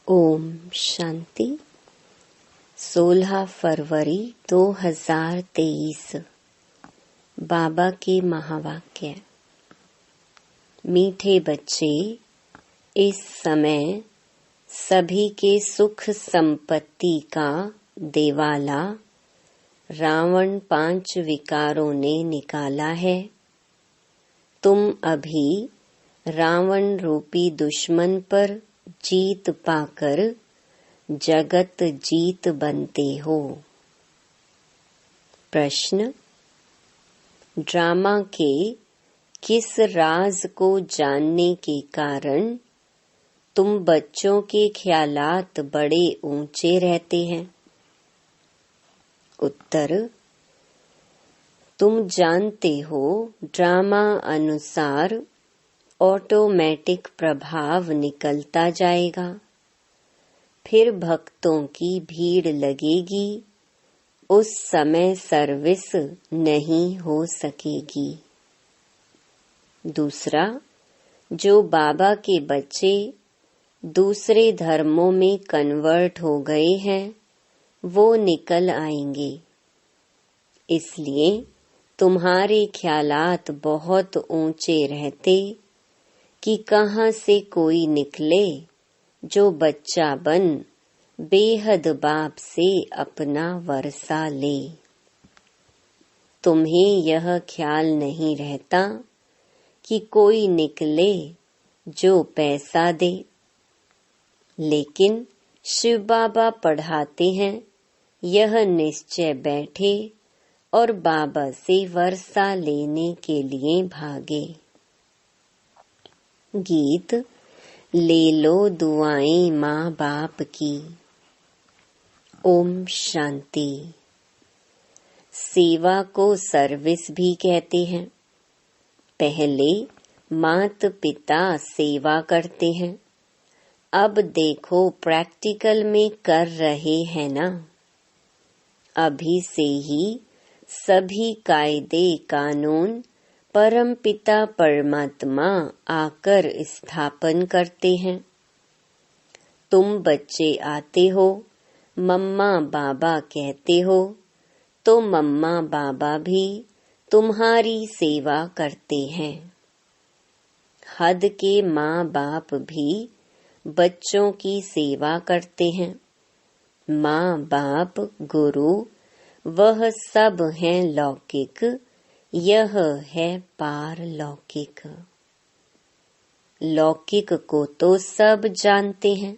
ओम शांति। 16 फरवरी 2023। बाबा के महावाक्य। मीठे बच्चे, इस समय सभी के सुख संपत्ति का देवाला रावण 5 विकारों ने निकाला है। तुम अभी रावण रूपी दुश्मन पर जीत पाकर जगत जीत बनते हो। प्रश्न: ड्रामा के किस राज को जानने के कारण तुम बच्चों के ख्यालात बड़े ऊंचे रहते हैं? उत्तर: तुम जानते हो, ड्रामा अनुसार ऑटोमेटिक प्रभाव निकलता जाएगा, फिर भक्तों की भीड़ लगेगी, उस समय सर्विस नहीं हो सकेगी। दूसरा, जो बाबा के बच्चे दूसरे धर्मों में कन्वर्ट हो गए हैं, वो निकल आएंगे। इसलिए तुम्हारे ख्यालात बहुत ऊंचे रहते कि कहाँ से कोई निकले जो बच्चा बन बेहद बाप से अपना वर्षा ले। तुम्हें यह ख्याल नहीं रहता कि कोई निकले जो पैसा दे, लेकिन शिव बाबा पढ़ाते हैं, यह निश्चय बैठे और बाबा से वर्षा लेने के लिए भागे। गीत ले लो दुआएं माँ बाप की। ओम शांति। सेवा को सर्विस भी कहते हैं। पहले माता पिता सेवा करते हैं, अब देखो प्रैक्टिकल में कर रहे हैं ना। अभी से ही सभी कायदे कानून परमपिता परमात्मा आकर स्थापन करते हैं। तुम बच्चे आते हो, मम्मा बाबा कहते हो, तो मम्मा बाबा भी तुम्हारी सेवा करते हैं। हद के माँ बाप भी बच्चों की सेवा करते हैं। माँ बाप गुरु वह सब हैं लौकिक, यह है पारलौकिक। लौकिक को तो सब जानते हैं,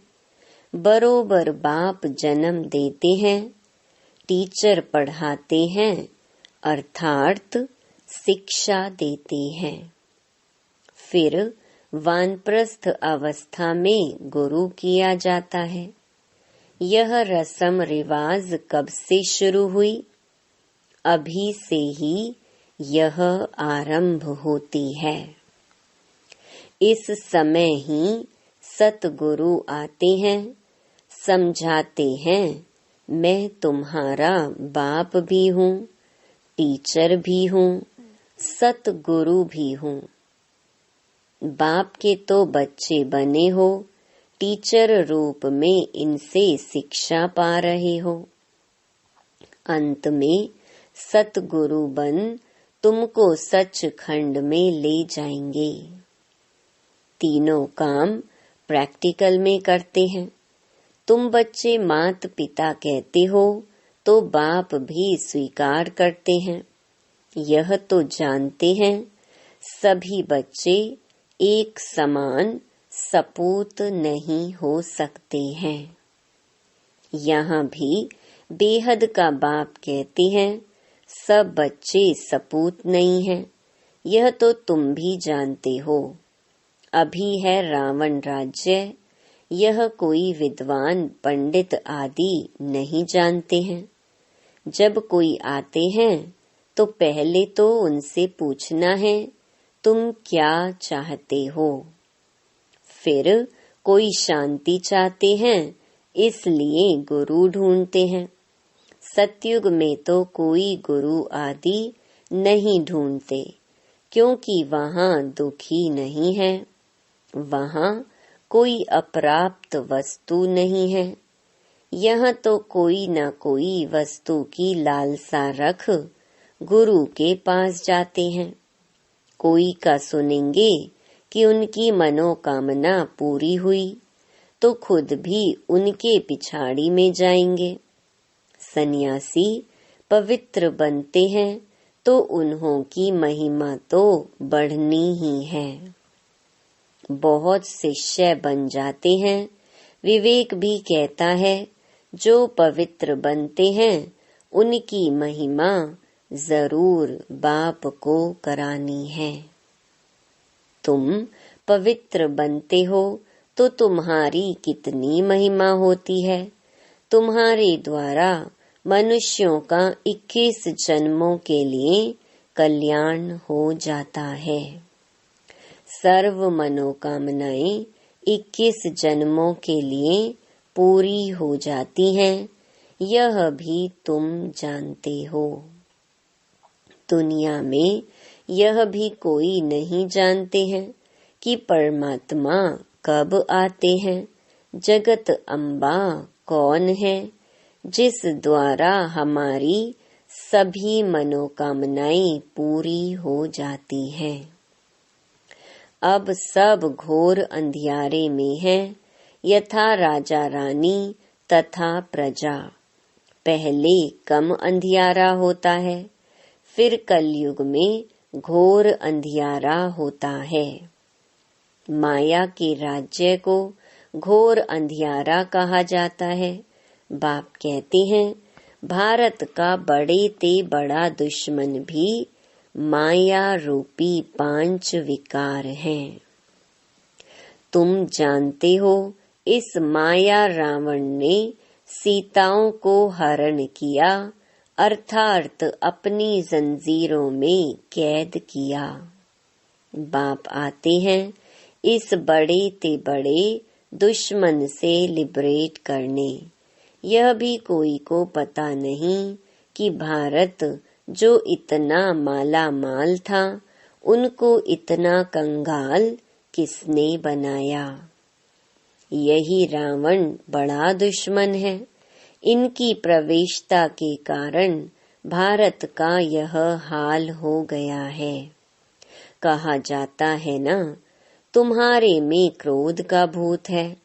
बरोबर बाप जन्म देते हैं, टीचर पढ़ाते हैं, अर्थात शिक्षा देते हैं। फिर वानप्रस्थ अवस्था में गुरु किया जाता है। यह रस्म रिवाज कब से शुरू हुई? अभी से ही यह आरंभ होती है। इस समय ही सतगुरु आते हैं, समझाते हैं, मैं तुम्हारा बाप भी हूँ, टीचर भी हूँ, सतगुरु भी हूँ। बाप के तो बच्चे बने हो, टीचर रूप में इनसे शिक्षा पा रहे हो। अंत में सतगुरु बन तुमको सचखंड में ले जाएंगे। तीनों काम प्रैक्टिकल में करते हैं। तुम बच्चे माता पिता कहते हो तो बाप भी स्वीकार करते हैं। यह तो जानते हैं सभी बच्चे एक समान सपूत नहीं हो सकते हैं। यहाँ भी बेहद का बाप कहते हैं सब बच्चे सपूत नहीं हैं। यह तो तुम भी जानते हो। अभी है रावण राज्य, यह कोई विद्वान पंडित आदि नहीं जानते हैं। जब कोई आते हैं तो पहले तो उनसे पूछना है तुम क्या चाहते हो। फिर कोई शांति चाहते हैं, इसलिए गुरु ढूंढते हैं। सतयुग में तो कोई गुरु आदि नहीं ढूंढते, क्योंकि वहाँ दुखी नहीं है, वहाँ कोई अप्राप्त वस्तु नहीं है। यह तो कोई न कोई वस्तु की लालसा रख गुरु के पास जाते हैं। कोई का सुनेंगे कि उनकी मनोकामना पूरी हुई तो खुद भी उनके पिछाड़ी में जाएंगे। सन्यासी पवित्र बनते हैं तो उन्हों की महिमा तो बढ़नी ही है। बहुत शिष्य बन जाते हैं। विवेक भी कहता है जो पवित्र बनते हैं उनकी महिमा जरूर बाप को करानी है। तुम पवित्र बनते हो तो तुम्हारी कितनी महिमा होती है। तुम्हारे द्वारा मनुष्यों का 21 जन्मों के लिए कल्याण हो जाता है। सर्व मनोकामनाएं 21 जन्मों के लिए पूरी हो जाती हैं, यह भी तुम जानते हो। दुनिया में यह भी कोई नहीं जानते हैं कि परमात्मा कब आते हैं। जगत अम्बा कौन है जिस द्वारा हमारी सभी मनोकामनाएं पूरी हो जाती हैं। अब सब घोर अंधियारे में है, यथा राजा रानी तथा प्रजा। पहले कम अंधियारा होता है, फिर कलयुग में घोर अंधियारा होता है। माया के राज्य को घोर अंधियारा कहा जाता है। बाप कहते हैं भारत का बड़े ते बड़ा दुश्मन भी माया रूपी 5 विकार हैं। तुम जानते हो इस माया रावण ने सीताओं को हरण किया, अर्थात अपनी जंजीरों में कैद किया। बाप आते हैं इस बड़े ते बड़े दुश्मन से लिबरेट करने। यह भी कोई को पता नहीं कि भारत जो इतना माला माल था उनको इतना कंगाल किसने बनाया। यही रावण बड़ा दुश्मन है। इनकी प्रवेशता के कारण भारत का यह हाल हो गया है। कहा जाता है ना, तुम्हारे में क्रोध का भूत है,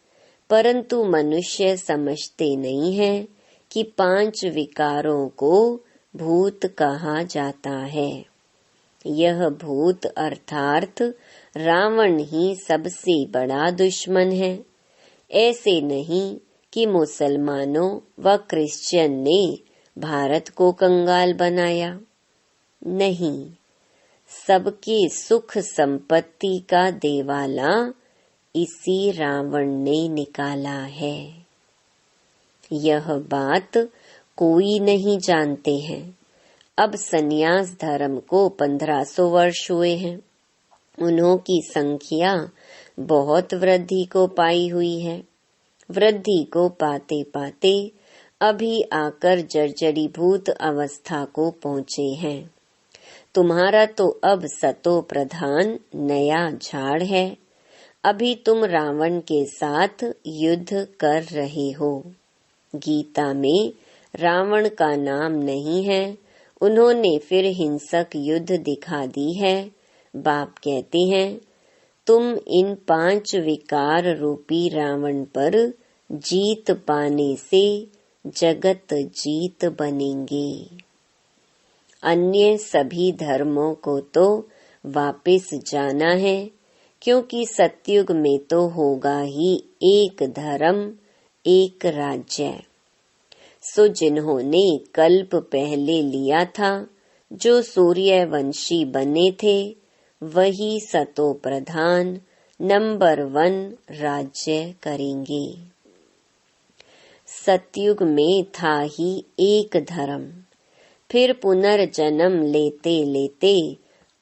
परंतु मनुष्य समझते नहीं है कि 5 विकारों को भूत कहा जाता है। यह भूत अर्थात रावण ही सबसे बड़ा दुश्मन है। ऐसे नहीं कि मुसलमानों व क्रिश्चियन ने भारत को कंगाल बनाया। नहीं, सबके सुख संपत्ति का देवाला इसी रावण ने निकाला है। यह बात कोई नहीं जानते हैं। अब सन्यास धर्म को 1500 वर्ष हुए हैं। उन्हों की संख्या बहुत वृद्धि को पाई हुई है। वृद्धि को पाते पाते अभी आकर जर्जरीभूत अवस्था को पहुँचे हैं। तुम्हारा तो अब सतो प्रधान नया झाड़ है। अभी तुम रावण के साथ युद्ध कर रहे हो। गीता में रावण का नाम नहीं है। उन्होंने फिर हिंसक युद्ध दिखा दी है। बाप कहते हैं तुम इन 5 विकार रूपी रावण पर जीत पाने से जगत जीत बनेंगे। अन्य सभी धर्मों को तो वापस जाना है, क्योंकि सतयुग में तो होगा ही एक धर्म एक राज्य। सो जिन्होंने कल्प पहले लिया था, जो सूर्यवंशी बने थे, वही सतो प्रधान नंबर 1 राज्य करेंगे। सतयुग में था ही एक धर्म, फिर पुनर्जन्म लेते लेते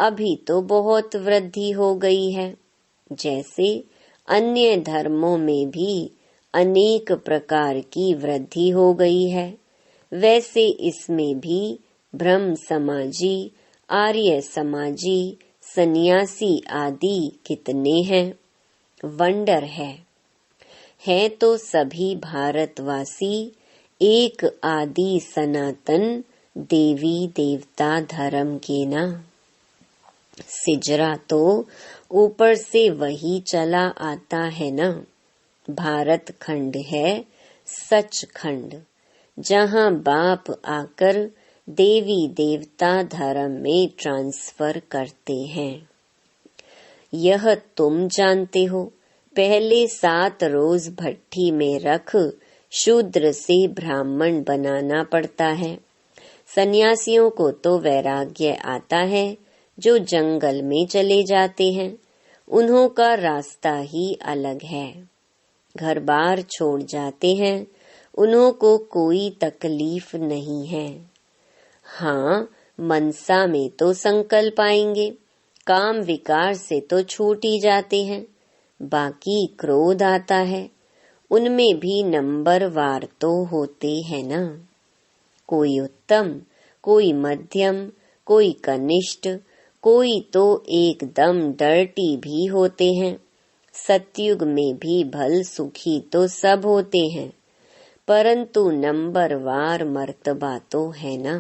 अभी तो बहुत वृद्धि हो गई है। जैसे अन्य धर्मों में भी अनेक प्रकार की वृद्धि हो गई है, वैसे इसमें भी ब्रह्म समाजी, आर्य समाजी, सन्यासी आदि कितने हैं। वंडर है। है तो सभी भारतवासी एक आदि सनातन देवी देवता धर्म के ना। सिजरा तो ऊपर से वही चला आता है ना। भारत खंड है सच खंड, जहाँ बाप आकर देवी देवता धर्म में ट्रांसफर करते हैं। यह तुम जानते हो। पहले 7 रोज भट्ठी में रख शूद्र से ब्राह्मण बनाना पड़ता है। सन्यासियों को तो वैराग्य आता है जो जंगल में चले जाते हैं। उन्हों का रास्ता ही अलग है। घर बार छोड़ जाते हैं, उन्हों को कोई तकलीफ नहीं है। हाँ, मनसा में तो संकल्प आएंगे, काम विकार से तो छूट ही जाते हैं। बाकी क्रोध आता है, उनमें भी नंबर वार तो होते हैं ना। कोई उत्तम, कोई मध्यम, कोई कनिष्ठ, कोई तो एकदम डर्टी भी होते हैं। सतयुग में भी भल सुखी तो सब होते हैं, परंतु नंबरवार मर्तबा तो है ना।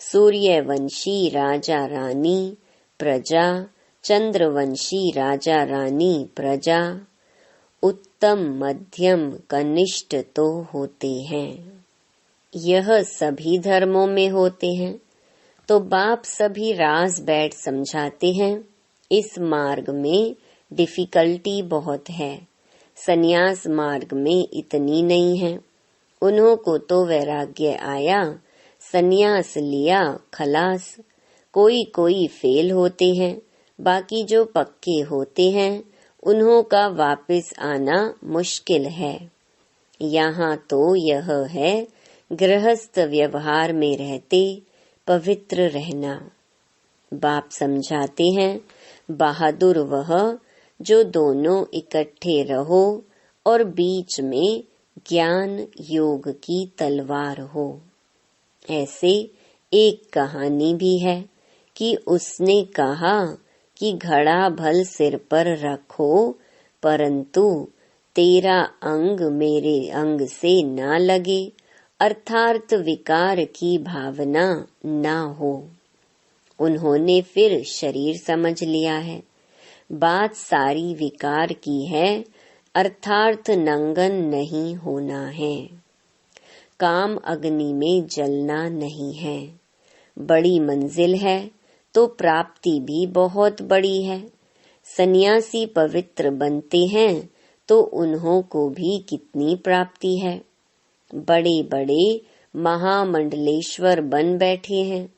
सूर्यवंशी राजा रानी प्रजा, चंद्रवंशी राजा रानी प्रजा, उत्तम मध्यम कनिष्ठ तो होते हैं। यह सभी धर्मों में होते हैं। तो बाप सभी राज बैठ समझाते हैं। इस मार्ग में डिफिकल्टी बहुत है, सन्यास मार्ग में इतनी नहीं है। उन्हों को तो वैराग्य आया, सन्यास लिया, खलास। कोई कोई फेल होते हैं, बाकी जो पक्के होते हैं उन्हों का वापस आना मुश्किल है। यहाँ तो यह है गृहस्थ व्यवहार में रहते पवित्र रहना। बाप समझाते हैं, बहादुर वह जो दोनों इकट्ठे रहो और बीच में ज्ञान योग की तलवार हो। ऐसे एक कहानी भी है कि उसने कहा कि घड़ा भल सिर पर रखो, परंतु तेरा अंग मेरे अंग से ना लगे, अर्थात विकार की भावना ना हो। उन्होंने फिर शरीर समझ लिया है। बात सारी विकार की है, अर्थात नंगन नहीं होना है। काम अग्नि में जलना नहीं है। बड़ी मंजिल है तो प्राप्ति भी बहुत बड़ी है। सन्यासी पवित्र बनते हैं तो उन्हों को भी कितनी प्राप्ति है। बड़े बड़े महामंडलेश्वर बन बैठे हैं,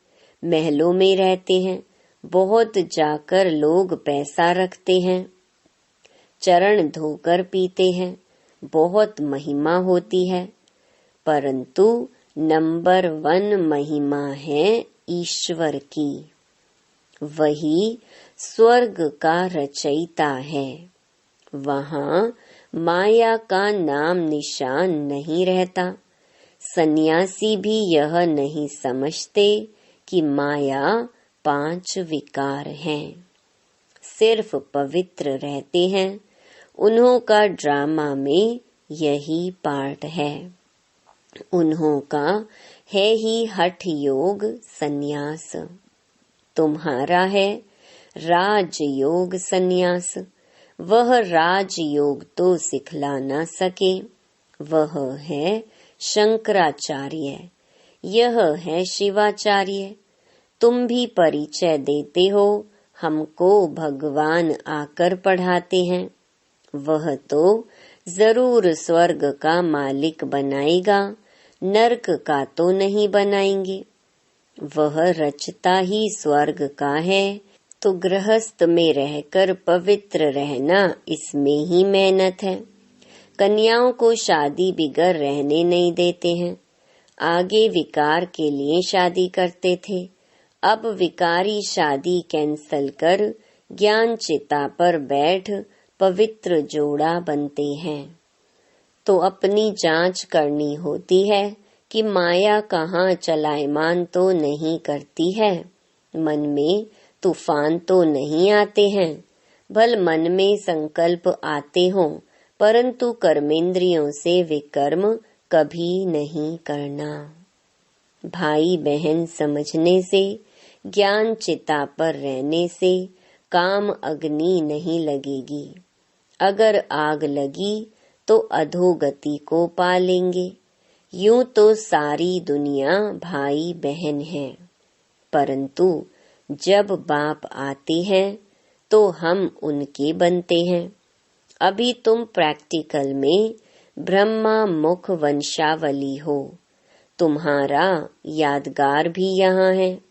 महलों में रहते हैं, बहुत जाकर लोग पैसा रखते हैं, चरण धोकर पीते हैं, बहुत महिमा होती है, परंतु नंबर 1 महिमा है ईश्वर की। वही स्वर्ग का रचयिता है। वहाँ माया का नाम निशान नहीं रहता। सन्यासी भी यह नहीं समझते कि माया 5 विकार हैं। सिर्फ पवित्र रहते हैं। उन्हों का ड्रामा में यही पार्ट है। उन्हों का है ही हठ योग सन्यास। तुम्हारा है राजयोग सन्यास। वह राजयोग तो सिखला न सके। वह है शंकराचार्य, यह है शिवाचार्य। तुम भी परिचय देते हो, हमको भगवान आकर पढ़ाते हैं। वह तो जरूर स्वर्ग का मालिक बनाएगा, नरक का तो नहीं बनाएंगे। वह रचता ही स्वर्ग का है, तो गृहस्थ में रहकर पवित्र रहना, इसमें ही मेहनत है। कन्याओं को शादी बिगर रहने नहीं देते हैं। आगे विकार के लिए शादी करते थे, अब विकारी शादी कैंसल कर ज्ञान चिता पर बैठ पवित्र जोड़ा बनते हैं। तो अपनी जांच करनी होती है कि माया कहाँ चलायमान तो नहीं करती है। मन में तूफान तो नहीं आते हैं। भल मन में संकल्प आते हों, परंतु कर्मेंद्रियों से विकर्म कभी नहीं करना। भाई बहन समझने से, ज्ञान चिता पर रहने से काम अग्नि नहीं लगेगी। अगर आग लगी तो अधोगति को पा लेंगे। यूं तो सारी दुनिया भाई बहन है, परंतु जब बाप आते हैं तो हम उनके बनते हैं। अभी तुम प्रैक्टिकल में ब्रह्मा मुख वंशावली हो। तुम्हारा यादगार भी यहाँ है।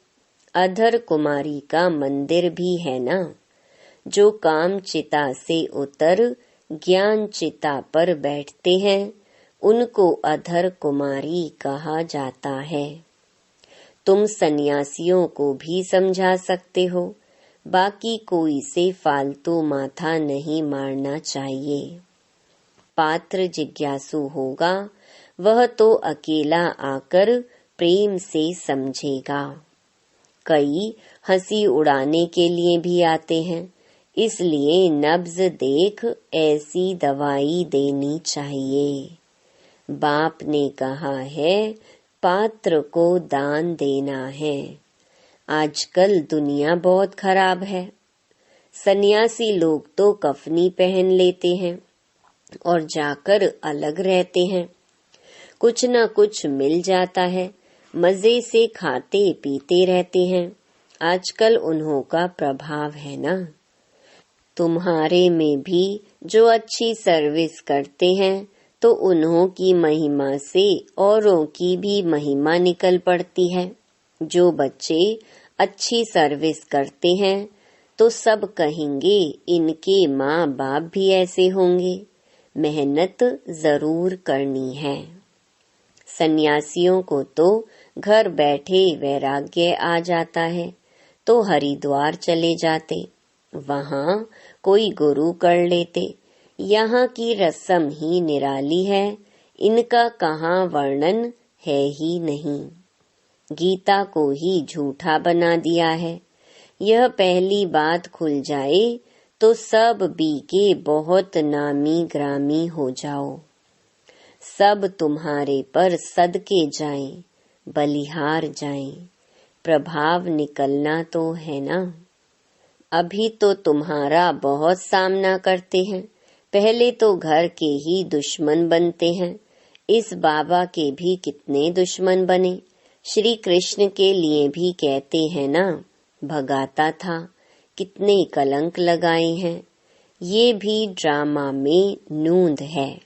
अधर कुमारी का मंदिर भी है ना। जो काम चिता से उतर ज्ञान चिता पर बैठते हैं उनको अधर कुमारी कहा जाता है। तुम सन्यासियों को भी समझा सकते हो, बाकी कोई से फालतू माथा नहीं मारना चाहिए। पात्र जिज्ञासु होगा वह तो अकेला आकर प्रेम से समझेगा। कई हंसी उड़ाने के लिए भी आते हैं, इसलिए नब्ज देख ऐसी दवाई देनी चाहिए। बाप ने कहा है पात्र को दान देना है। आजकल दुनिया बहुत खराब है। सन्यासी लोग तो कफनी पहन लेते हैं और जाकर अलग रहते हैं। कुछ न कुछ मिल जाता है, मजे से खाते पीते रहते हैं। आजकल उन्हों का प्रभाव है ना। तुम्हारे में भी जो अच्छी सर्विस करते हैं तो उन्हों की महिमा से औरों की भी महिमा निकल पड़ती है। जो बच्चे अच्छी सर्विस करते हैं तो सब कहेंगे इनके माँ बाप भी ऐसे होंगे। मेहनत जरूर करनी है। सन्यासियों को तो घर बैठे वैराग्य आ जाता है तो हरिद्वार चले जाते, वहाँ कोई गुरु कर लेते। यहाँ की रस्म ही निराली है, इनका कहाँ वर्णन है ही नहीं। गीता को ही झूठा बना दिया है। यह पहली बात खुल जाए तो सब बीके बहुत नामी ग्रामी हो जाओ। सब तुम्हारे पर सदके जाएं, बलिहार जाएं। प्रभाव निकलना तो है ना। अभी तो तुम्हारा बहुत सामना करते हैं, पहले तो घर के ही दुश्मन बनते हैं। इस बाबा के भी कितने दुश्मन बने। श्री कृष्ण के लिए भी कहते हैं ना, भगाता था, कितने कलंक लगाए हैं। ये भी ड्रामा में नूंद है।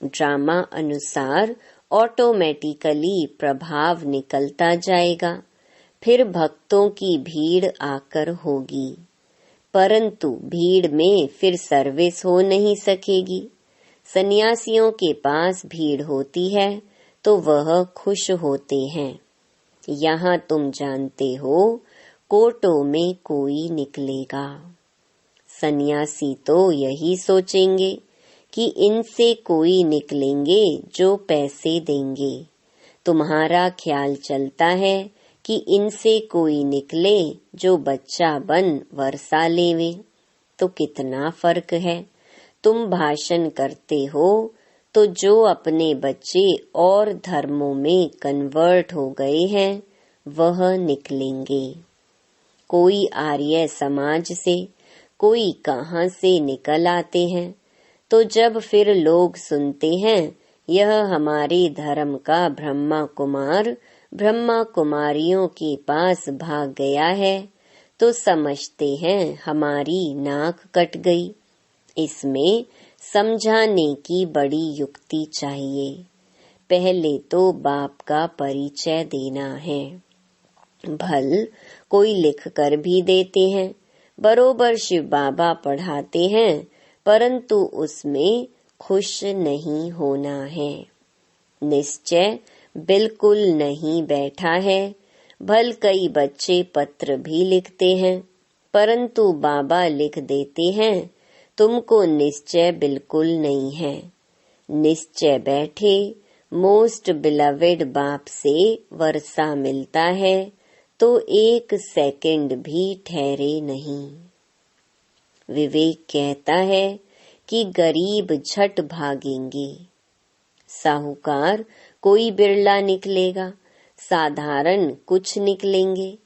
ड्रामा अनुसार ऑटोमेटिकली प्रभाव निकलता जाएगा, फिर भक्तों की भीड़ आकर होगी, परंतु भीड़ में फिर सर्विस हो नहीं सकेगी। सन्यासियों के पास भीड़ होती है तो वह खुश होते हैं। यहाँ तुम जानते हो कोटों में कोई निकलेगा। सन्यासी तो यही सोचेंगे कि इनसे कोई निकलेंगे जो पैसे देंगे। तुम्हारा ख्याल चलता है कि इनसे कोई निकले जो बच्चा बन वर्षा लेवे, तो कितना फर्क है। तुम भाषण करते हो तो जो अपने बच्चे और धर्मों में कन्वर्ट हो गए हैं वह निकलेंगे। कोई आर्य समाज से, कोई कहाँ से निकल आते हैं। तो जब फिर लोग सुनते हैं यह हमारे धर्म का ब्रह्मा कुमारियों के पास भाग गया है, तो समझते हैं हमारी नाक कट गई। इसमें समझाने की बड़ी युक्ति चाहिए। पहले तो बाप का परिचय देना है। भल कोई लिख कर भी देते हैं, बरोबर शिव बाबा पढ़ाते हैं, परंतु उसमें खुश नहीं होना है। निश्चय बिल्कुल नहीं बैठा है। भल कई बच्चे पत्र भी लिखते हैं, परंतु बाबा लिख देते हैं तुमको निश्चय बिल्कुल नहीं है। निश्चय बैठे मोस्ट बिलवेड बाप से वर्षा मिलता है तो एक सेकंड भी ठहरे नहीं। विवेक कहता है कि गरीब झट भागेंगे। साहूकार कोई बिरला निकलेगा, साधारण कुछ निकलेंगे।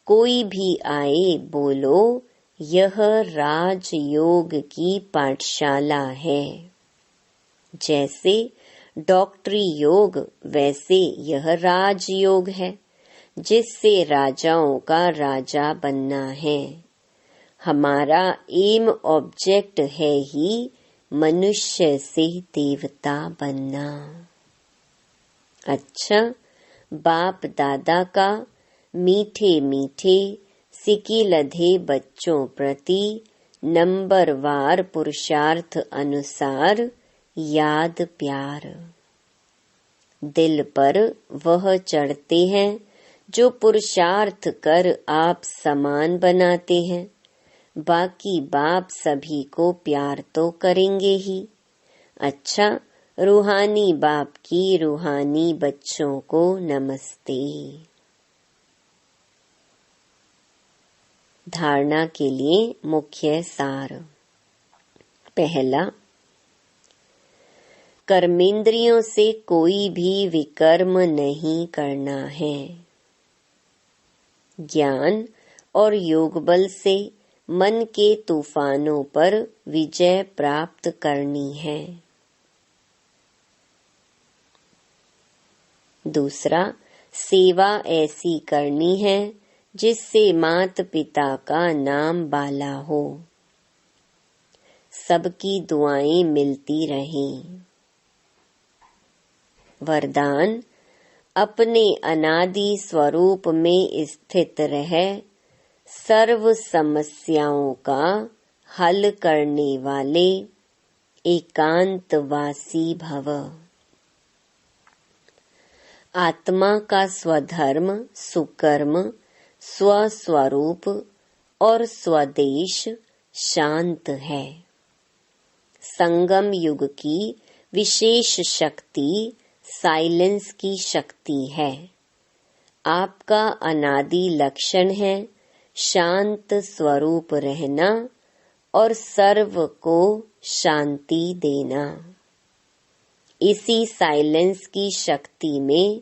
कोई भी आए बोलो यह राजयोग की पाठशाला है। जैसे डॉक्टरी योग वैसे यह राजयोग है, जिससे राजाओं का राजा बनना है। हमारा एम ऑब्जेक्ट है ही मनुष्य से देवता बनना। अच्छा, बाप दादा का मीठे मीठे सिकी लधे बच्चों प्रति नंबरवार पुरुषार्थ अनुसार याद प्यार। दिल पर वह चढ़ते हैं जो पुरुषार्थ कर आप समान बनाते हैं। बाकी बाप सभी को प्यार तो करेंगे ही। अच्छा, रूहानी बाप की रूहानी बच्चों को नमस्ते। धारणा के लिए मुख्य सार। पहला, कर्मेंद्रियों से कोई भी विकर्म नहीं करना है। ज्ञान और योग बल से मन के तूफानों पर विजय प्राप्त करनी है। दूसरा, सेवा ऐसी करनी है जिससे माता पिता का नाम बाला हो, सबकी दुआएं मिलती रहें। वरदान, अपने अनादि स्वरूप में स्थित रह सर्व समस्याओं का हल करने वाले एकांतवासी भव। आत्मा का स्वधर्म, सुकर्म, स्वस्वरूप और स्वदेश शांत है। संगम युग की विशेष शक्ति साइलेंस की शक्ति है। आपका अनादि लक्षण है शांत स्वरूप रहना और सर्व को शांति देना। इसी साइलेंस की शक्ति में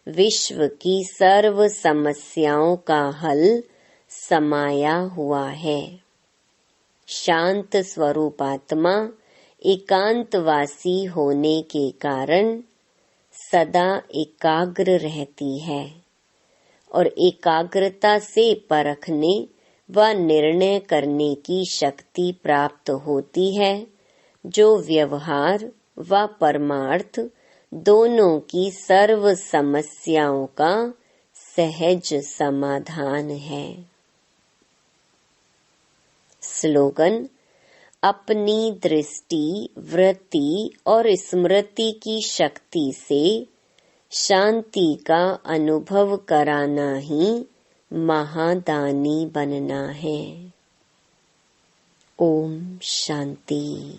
विश्व की सर्व समस्याओं का हल समाया हुआ है। शांत स्वरूप आत्मा एकांतवासी होने के कारण सदा एकाग्र रहती है और एकाग्रता से परखने व निर्णय करने की शक्ति प्राप्त होती है, जो व्यवहार व परमार्थ दोनों की सर्व समस्याओं का सहज समाधान है। स्लोगन, अपनी दृष्टि, वृत्ति और स्मृति की शक्ति से शांति का अनुभव कराना ही महादानी बनना है। ओम शांति।